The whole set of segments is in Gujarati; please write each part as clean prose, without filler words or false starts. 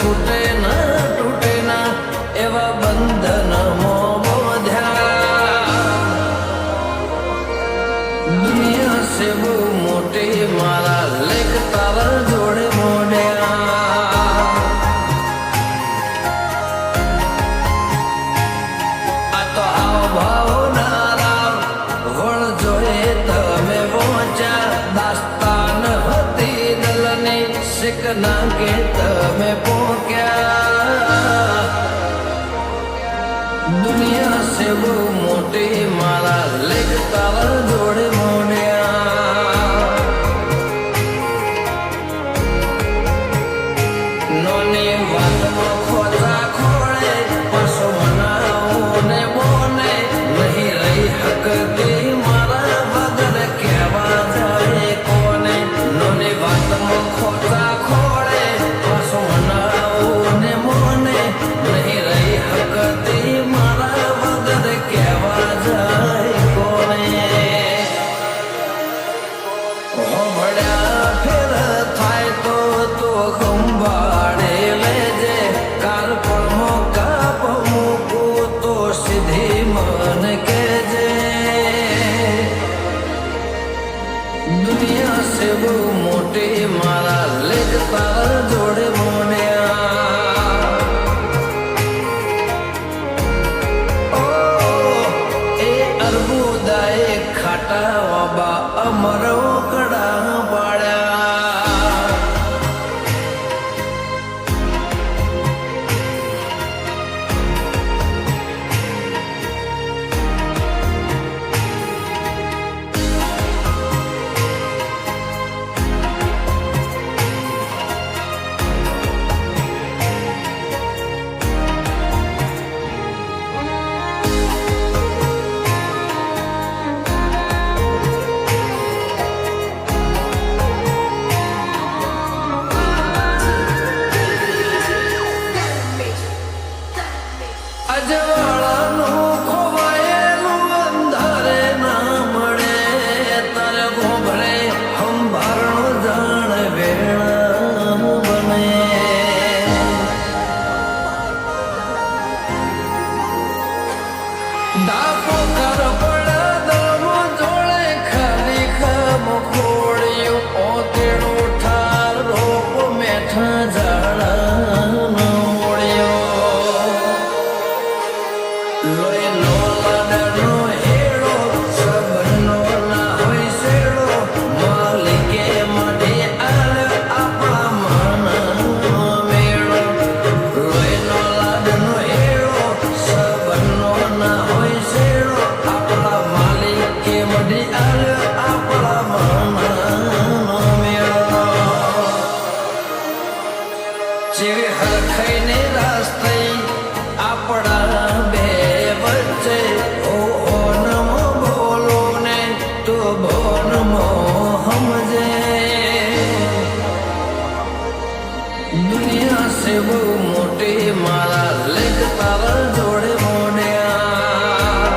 છૂટે ના તૂટે ના એવા બંધન દુનિયા છે બહુ મોટી મારા લેખ તારા જોડે મોડ્યા આ તો આવ ભાવ નારા વણ જોએ તમે પહોંચ્યા દાસ્તાન હતી દલની શીખના કે તમે પોક્યા દુનિયા છે બહુ મોટી મારા લેખ તારા જોડે નોની વાતમાં ખોટા ખોળે પાછો મનાવું ને બોને નહીં રહી હકતી મારા વગર કહેવા જાય કોને નોની વાતમાં ખોટા ખોળે પાછો મનાવું ને બોને નહીં રહી હકતી મારા વગર કહેવા જાય કોને હોમળ્યા ફેર થાય તો ખંભાળે લેજે કાલ પણ કાપ મૂકું તો સીધી મન કેજે દુનિયા છે બહુ મોટી મારા લેખ તારા જોડે મોડ્યા એ અર્બુદાએ ખાટા વાબા અમરો કડા પાડ્યા અજવાળાનું ખોવાયેલું અંધારે ના મળે તારે ગોભરે હંભારણું જાણ વેણ બને ડાકો કર પડે દમો જોડે ખાલી ખમ ખોડ્યું ઓતેડું ઠાર રોપ મેઠા ઝાડા લોહીનો લાડનો હેડો સબરનો ના હોય શેડો માલિકે મઢી આલ આપણા મનનો મેળો લોહીનો લાડનો હેડો સબરનો ના હોય શેડો આપણા માલિકે મઢી આલ આપણા મનનો મેળો જેવી હરખાઈને રાસ્તે આપણા દુનિયા છે બહુ મોટી મારા લેખ તારા જોડે મોડ્યા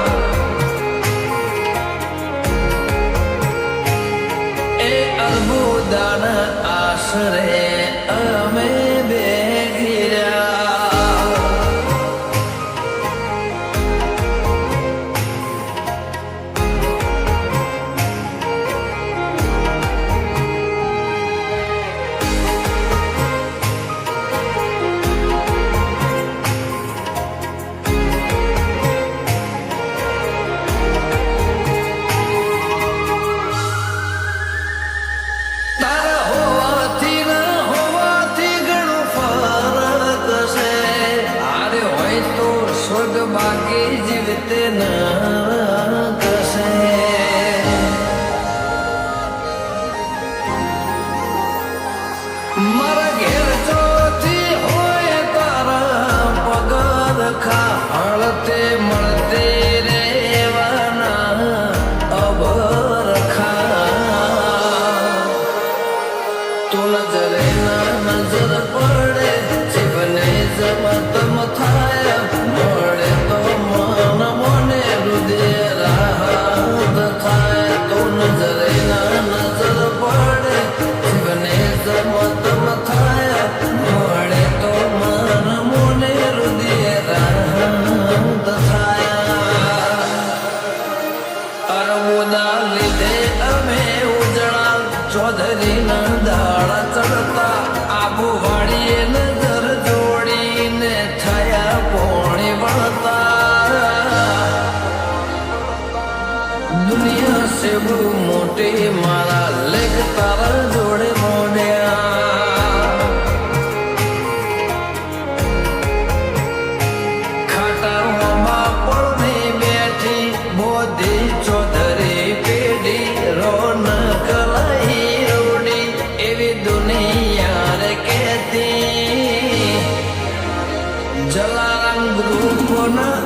એ અર્બુદાના આશરે અમે બે ઘેર્યા બાકી જીવતે ના કશે મારા ઘેર ચોથી હોય તારા પગાર ખા હળતે મળતે રેવાના અભર ખા તો નજરે ના નજર પડે જીવને જમતમ થાય મળે તો મન મને હૃદય રાહત થાય તો નજરે ના નજર પડે જીવને જમતમ થાય મળે તો દુઃખોના